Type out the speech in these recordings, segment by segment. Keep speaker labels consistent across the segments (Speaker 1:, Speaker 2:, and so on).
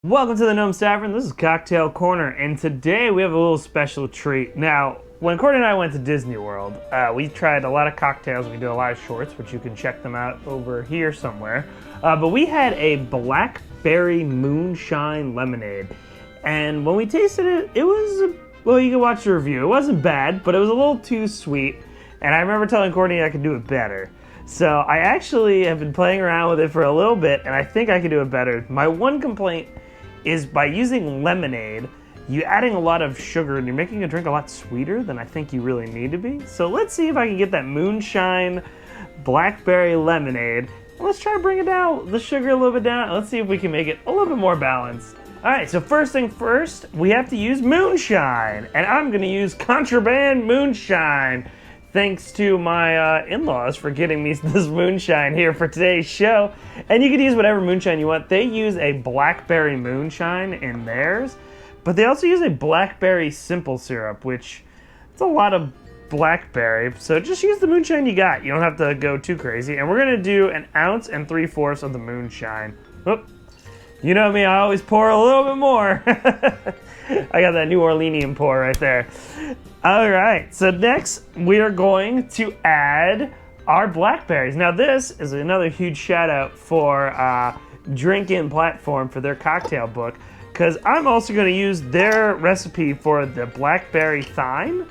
Speaker 1: Welcome to the Gnome Tavern. This is Cocktail Corner, and today we have a little special treat. Now, when Courtney and I went to Disney World, we tried a lot of cocktails. We did a lot of shorts, which you can check them out over here somewhere. But we had a Blackberry Moonshine lemonade, and when we tasted it, it was, well, you can watch the review. It wasn't bad, but it was a little too sweet, and I remember telling Courtney I could do it better. So I actually have been playing around with it for a little bit, and I think I can do it better. My one complaint is by using lemonade, you're adding a lot of sugar and you're making a drink a lot sweeter than I think you really need to be. So let's see if I can get that moonshine blackberry lemonade. Let's try to bring it down, the sugar a little bit down. Let's see if we can make it a little bit more balanced. All right, so first thing first, we have to use moonshine, and I'm gonna use contraband moonshine. Thanks to my in-laws for getting me this moonshine here for today's show. And you can use whatever moonshine you want. They use a Blackberry Moonshine in theirs, but they also use a Blackberry simple syrup, which it's a lot of blackberry. So just use the moonshine you got. You don't have to go too crazy. And we're gonna do 1 ounce and 3/4 of the moonshine. Oop. You know me, I always pour a little bit more. I got that New Orleanian pour right there. All right, so next we are going to add our blackberries. Now this is another huge shout out for Drinkin' Platform for their cocktail book, because I'm also going to use their recipe for the blackberry thyme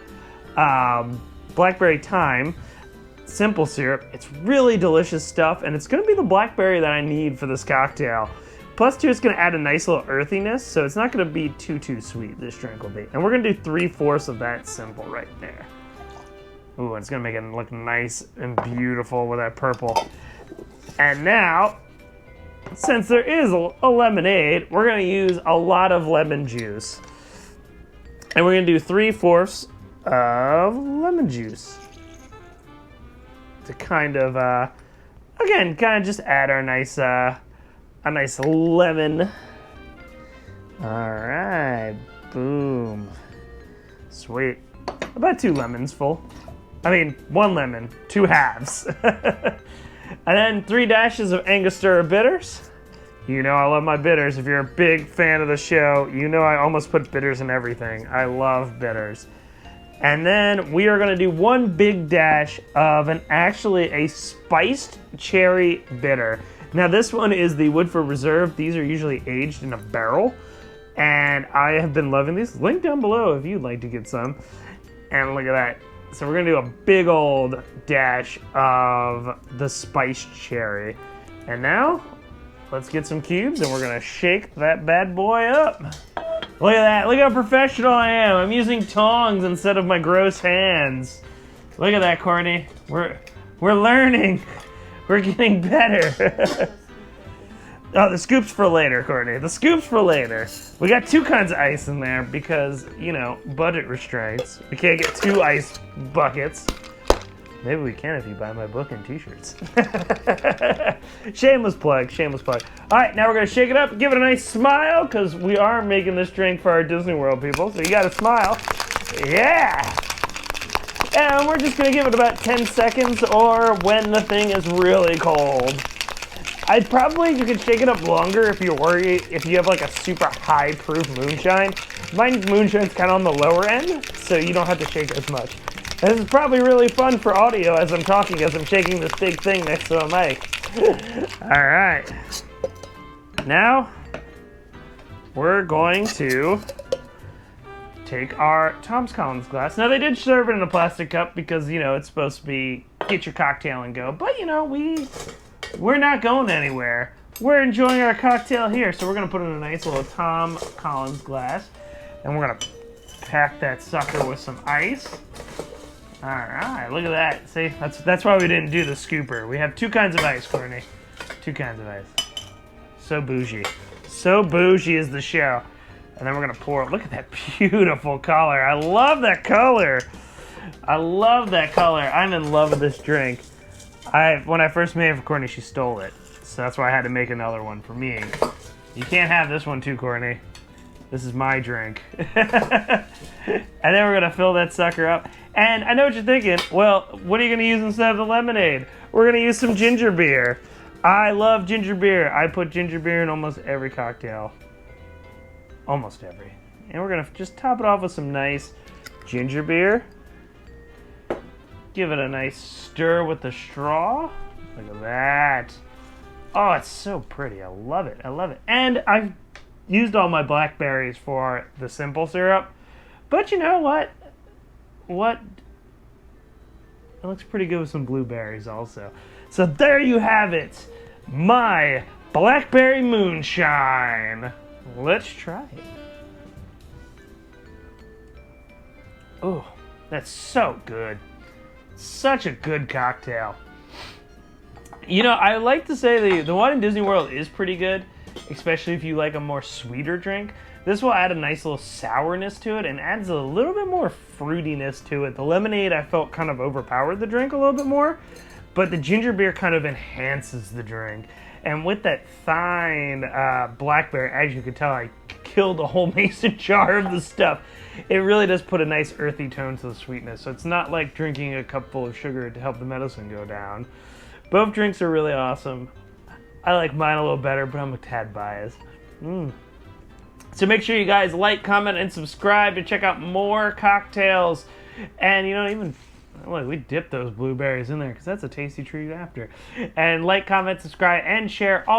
Speaker 1: simple syrup. It's really delicious stuff, and it's going to be the blackberry that I need for this cocktail. Plus, too, it's going to add a nice little earthiness, so it's not going to be too sweet, this drink will be. And we're going to do 3/4 of that simple right there. Ooh, it's going to make it look nice and beautiful with that purple. And now, since there is a lemonade, we're going to use a lot of lemon juice. And we're going to do 3/4 of lemon juice. To kind of, again, kind of just add our nice lemon. All right, boom. Sweet. About 2 lemons full. I mean, 1 lemon, 2 halves. And then 3 dashes of Angostura bitters. You know I love my bitters. If you're a big fan of the show, you know I almost put bitters in everything. I love bitters. And then we are going to do 1 big dash of actually a spiced cherry bitter. Now this one is the Woodford Reserve. These are usually aged in a barrel, and I have been loving these. Link down below if you'd like to get some. And look at that. So we're gonna do a big old dash of the spiced cherry. And now, let's get some cubes and we're gonna shake that bad boy up. Look at that, look how professional I am. I'm using tongs instead of my gross hands. Look at that, Courtney. We're learning. We're getting better. Oh, the scoops for later, Courtney. The scoops for later. We got 2 kinds of ice in there because, you know, budget restraints. We can't get 2 ice buckets. Maybe we can if you buy my book and t-shirts. Shameless plug, shameless plug. All right, now we're gonna shake it up, give it a nice smile, because we are making this drink for our Disney World people, so you gotta smile. Yeah! And we're just gonna give it about 10 seconds or when the thing is really cold. You could shake it up longer if you're worried, if you have like a super high proof moonshine. My moonshine's kind of on the lower end, so you don't have to shake as much. And this is probably really fun for audio as I'm talking, as I'm shaking this big thing next to a mic. All right. Now, we're going to take our Tom's Collins glass. Now, they did serve it in a plastic cup because, you know, it's supposed to be get your cocktail and go. But, you know, we're not going anywhere. We're enjoying our cocktail here. So we're going to put in a nice little Tom Collins glass. And we're going to pack that sucker with some ice. All right, look at that. See, that's why we didn't do the scooper. We have 2 kinds of ice, Courtney. 2 kinds of ice. So bougie. So bougie is the show. And then we're gonna pour, look at that beautiful color. I love that color. I love that color. I'm in love with this drink. When I first made it for Courtney, she stole it. So that's why I had to make another one for me. You can't have this one too, Courtney. This is my drink. And then we're gonna fill that sucker up. And I know what you're thinking, well, what are you gonna use instead of the lemonade? We're gonna use some ginger beer. I love ginger beer. I put ginger beer in almost every cocktail. Almost every. And we're gonna just top it off with some nice ginger beer. Give it a nice stir with the straw. Look at that. Oh, it's so pretty. I love it. I love it. And I've used all my blackberries for the simple syrup. But you know what? It looks pretty good with some blueberries also. So there you have it. My Blackberry Moonshine. Let's try it. Oh, that's so good. Such a good cocktail. You know, I like to say the one in Disney World is pretty good, especially if you like a more sweeter drink. This will add a nice little sourness to it and adds a little bit more fruitiness to it. The lemonade, I felt, kind of overpowered the drink a little bit more, but the ginger beer kind of enhances the drink. And with that fine blackberry, as you can tell, I killed a whole mason jar of the stuff. It really does put a nice earthy tone to the sweetness. So it's not like drinking a cup full of sugar to help the medicine go down. Both drinks are really awesome. I like mine a little better, but I'm a tad biased. So make sure you guys like, comment, and subscribe to check out more cocktails. And, you know, even, look, we dipped those blueberries in there because that's a tasty treat after. And like, comment, subscribe, and share all